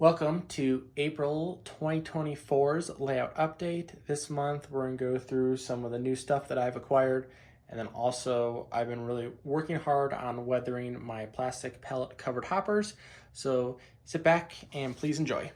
Welcome to April 2024's layout update. This month we're going to go through some of the new stuff that I've acquired, and then also I've been really working hard on weathering my plastic pellet covered hoppers. So sit back and please enjoy.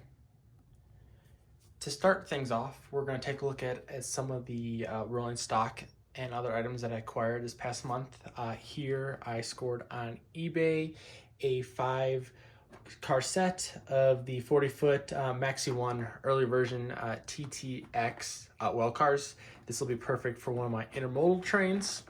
To start things off, we're going to take a look at some of the rolling stock and other items that I acquired this past month. Here I scored on eBay a 5-car set of the 40-foot Maxi 1 early version TTX well cars. This will be perfect for one of my intermodal trains.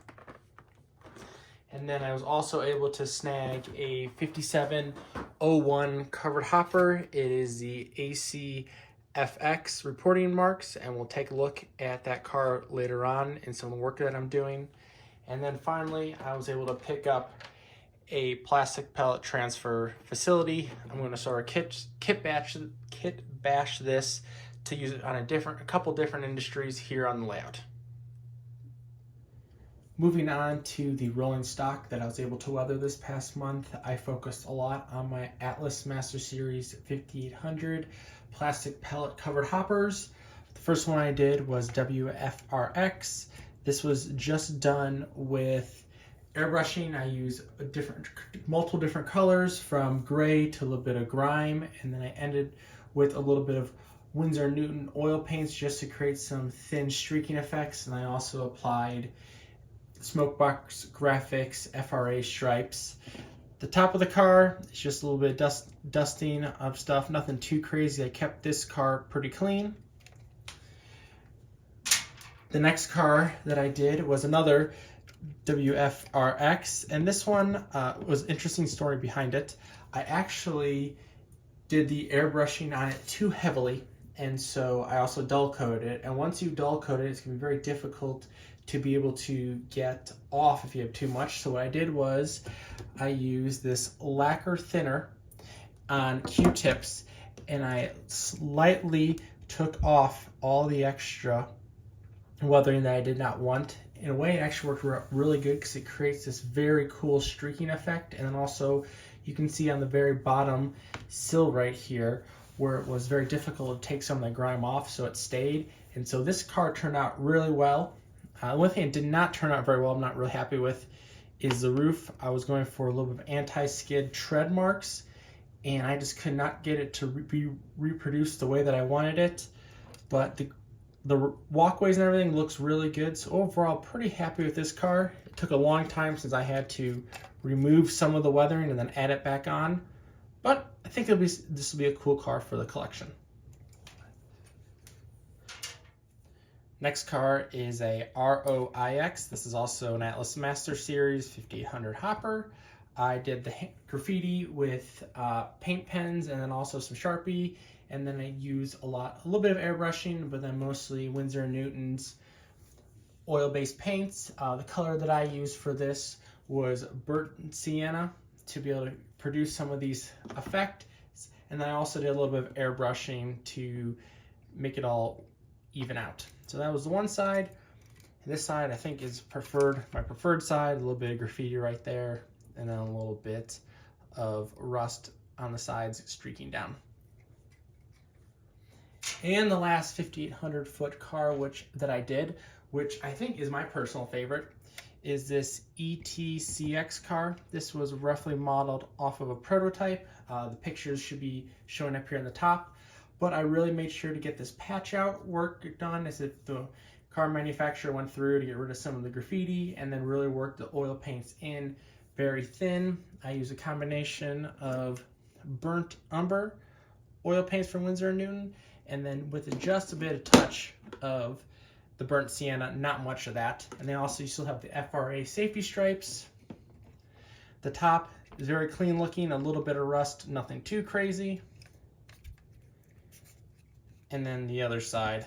And then I was also able to snag a 5701 covered hopper. It is the AC FX reporting marks, and we'll take a look at that car later on in some of the work that I'm doing. And then finally, I was able to pick up a plastic pellet transfer facility. I'm going to sort of kit bash this to use it on a couple different industries here on the layout. Moving on to the rolling stock that I was able to weather this past month, I focused a lot on my Atlas Master Series 5800 plastic pellet covered hoppers. The first one I did was WFRX. This was just done with airbrushing. I use multiple different colors from gray to a little bit of grime, and then I ended with a little bit of Winsor & Newton oil paints just to create some thin streaking effects, and I also applied Smokebox Graphics FRA stripes. The top of the car is just a little bit of dusting of stuff, nothing too crazy. I kept this car pretty clean. The next car that I did was another WFRX, and this one was an interesting story behind it. I actually did the airbrushing on it too heavily, and so I also dull coated it. And once you dull coat it, it's going to be very difficult to be able to get off if you have too much. So what I did was I used this lacquer thinner on Q-tips, and I slightly took off all the extra weathering that I did not want. In a way, it actually worked really good because it creates this very cool streaking effect. And then also you can see on the very bottom sill right here where it was very difficult to take some of the grime off, so it stayed. And so this car turned out really well. The one thing it did not turn out very well, I'm not really happy with, is the roof. I was going for a little bit of anti-skid tread marks, and I just could not get it to be reproduced the way that I wanted it. But the walkways and everything looks really good. So overall, pretty happy with this car. It took a long time since I had to remove some of the weathering and then add it back on. But I think this will be a cool car for the collection. Next car is a ROIX. This is also an Atlas Master Series 5800 hopper. I did the graffiti with paint pens and then also some Sharpie, and then I use a little bit of airbrushing, but then mostly Winsor & Newton's oil-based paints. The color that I used for this was burnt sienna to be able to produce some of these effects, and then I also did a little bit of airbrushing to make it all even out. So that was the one side. And this side I think is my preferred side. A little bit of graffiti right there, and then a little bit of rust on the sides streaking down. And the last 5800 foot car that I did, which I think is my personal favorite, is this ETCX car. This was roughly modeled off of a prototype. The pictures should be showing up here on the top. But I really made sure to get this patch out work done as if the car manufacturer went through to get rid of some of the graffiti and then really worked the oil paints in very thin. I use a combination of burnt umber oil paints from Winsor & Newton, and then with just a bit of touch of the burnt sienna, not much of that. And then also you still have the FRA safety stripes. The top is very clean looking, a little bit of rust, nothing too crazy. And then the other side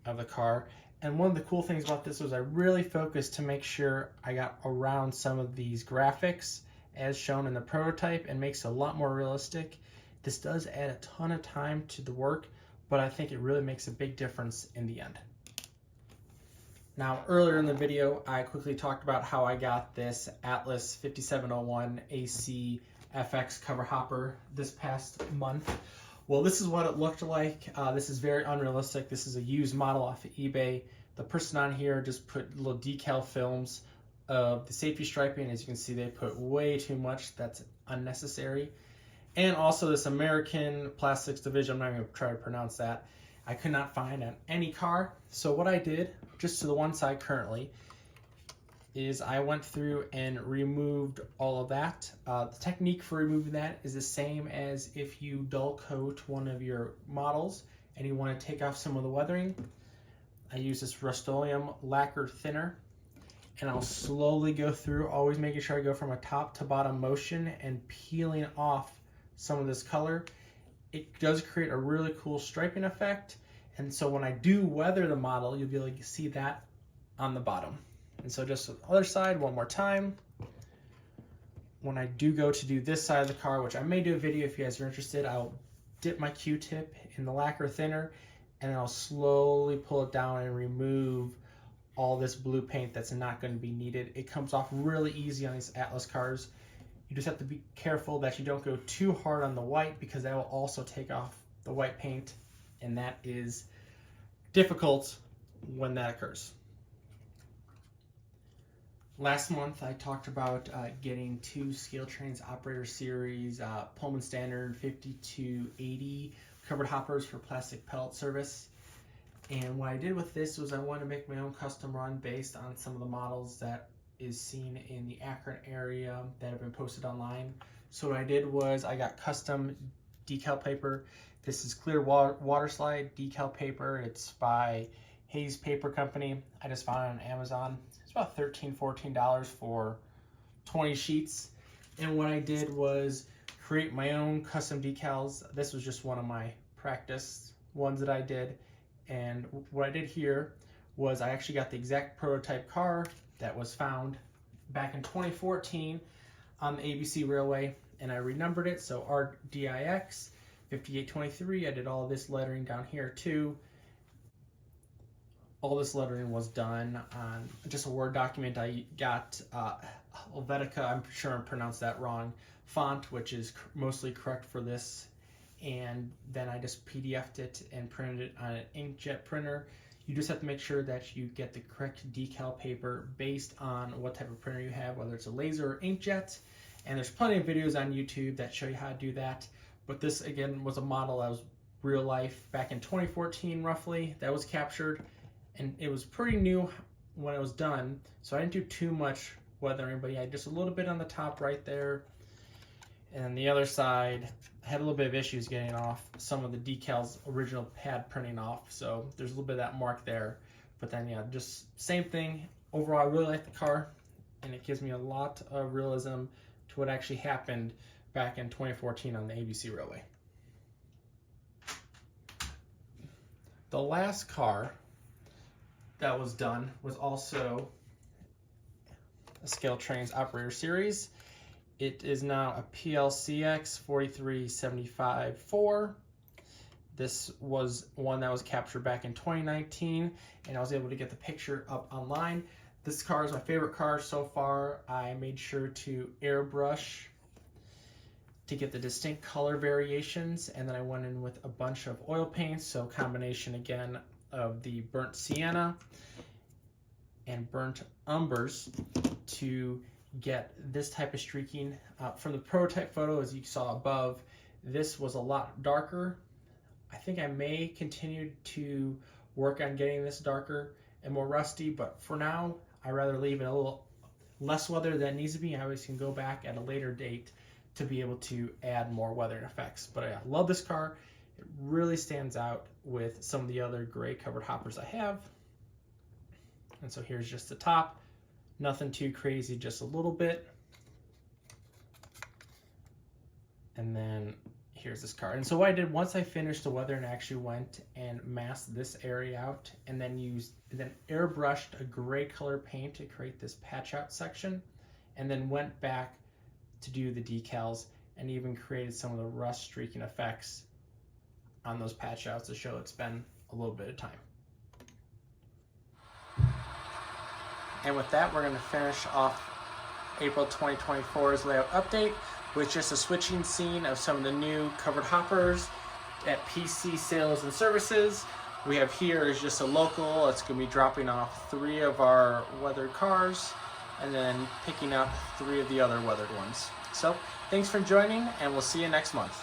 of the car. And one of the cool things about this was I really focused to make sure I got around some of these graphics as shown in the prototype and makes it a lot more realistic. This does add a ton of time to the work, but I think it really makes a big difference in the end. Now, earlier in the video, I quickly talked about how I got this Atlas 5701 AC FX cover hopper this past month. Well, this is what it looked like. This is very unrealistic. This is a used model off of eBay. The person on here just put little decal films of the safety striping. As you can see, they put way too much. That's unnecessary. And also this American Plastics Division, I'm not going to try to pronounce that, I could not find on any car. So what I did, just to the one side currently, is I went through and removed all of that. The technique for removing that is the same as if you dull coat one of your models and you want to take off some of the weathering. I use this Rust-Oleum lacquer thinner, and I'll slowly go through, always making sure I go from a top to bottom motion and peeling off some of this color. It does create a really cool striping effect, and so when I do weather the model, you'll be able to see that on the bottom. And so just the other side one more time. When I do go to do this side of the car, which I may do a video if you guys are interested, I'll dip my Q-tip in the lacquer thinner and then I'll slowly pull it down and remove all this blue paint that's not going to be needed. It comes off really easy on these Atlas cars. You just have to be careful that you don't go too hard on the white, because that will also take off the white paint, and that is difficult when that occurs. Last month I talked about getting 2 Scaletrains Operator Series Pullman Standard 5280 covered hoppers for plastic pellet service. And what I did with this was I wanted to make my own custom run based on some of the models that is seen in the Akron area that have been posted online. So what I did was I got custom decal paper. This is clear water slide decal paper. It's by Hayes Paper Company. I just found it on Amazon. It's about $13-14 for 20 sheets. And what I did was create my own custom decals. This was just one of my practice ones that I did. And what I did here was I actually got the exact prototype car that was found back in 2014 on the ABC Railway, and I renumbered it. So RDIX 5823. I did all this lettering down here too. All this lettering was done on just a Word document. I got Helvetica, I'm sure I pronounced that wrong, font, which is mostly correct for this. And then I just PDF'd it and printed it on an inkjet printer. You just have to make sure that you get the correct decal paper based on what type of printer you have, whether it's a laser or inkjet. And there's plenty of videos on YouTube that show you how to do that. But this, again, was a model that was real life back in 2014 roughly that was captured. And it was pretty new when it was done, so I didn't do too much weathering, but yeah, just a little bit on the top right there. And the other side, I had a little bit of issues getting off some of the decals, original pad printing off, so there's a little bit of that mark there. But then yeah, just same thing. Overall, I really like the car, and it gives me a lot of realism to what actually happened back in 2014 on the ABC Railway. The last car that was done was also a Scaletrains Operator Series. It is now a PLCX 43754. This was one that was captured back in 2019, and I was able to get the picture up online. This car is my favorite car so far. I made sure to airbrush to get the distinct color variations, and then I went in with a bunch of oil paints, so combination again of the burnt sienna and burnt umbers to get this type of streaking. From the prototype photo, as you saw above, this was a lot darker. I think I may continue to work on getting this darker and more rusty, but for now, I'd rather leave it a little less weathered than it needs to be. I always can go back at a later date to be able to add more weathering effects. But I love this car. It really stands out with some of the other gray covered hoppers I have. And so here's just the top. Nothing too crazy, just a little bit. And then here's this car. And so what I did once I finished the weather, and actually went and masked this area out, and then airbrushed a gray color paint to create this patch out section, and then went back to do the decals and even created some of the rust streaking effects on those patch outs to show it's been a little bit of time. And with that, we're going to finish off April 2024's layout update with just a switching scene of some of the new covered hoppers at PC Sales and Services. We have here is just a local. It's going to be dropping off 3 of our weathered cars and then picking up 3 of the other weathered ones. So thanks for joining, and we'll see you next month.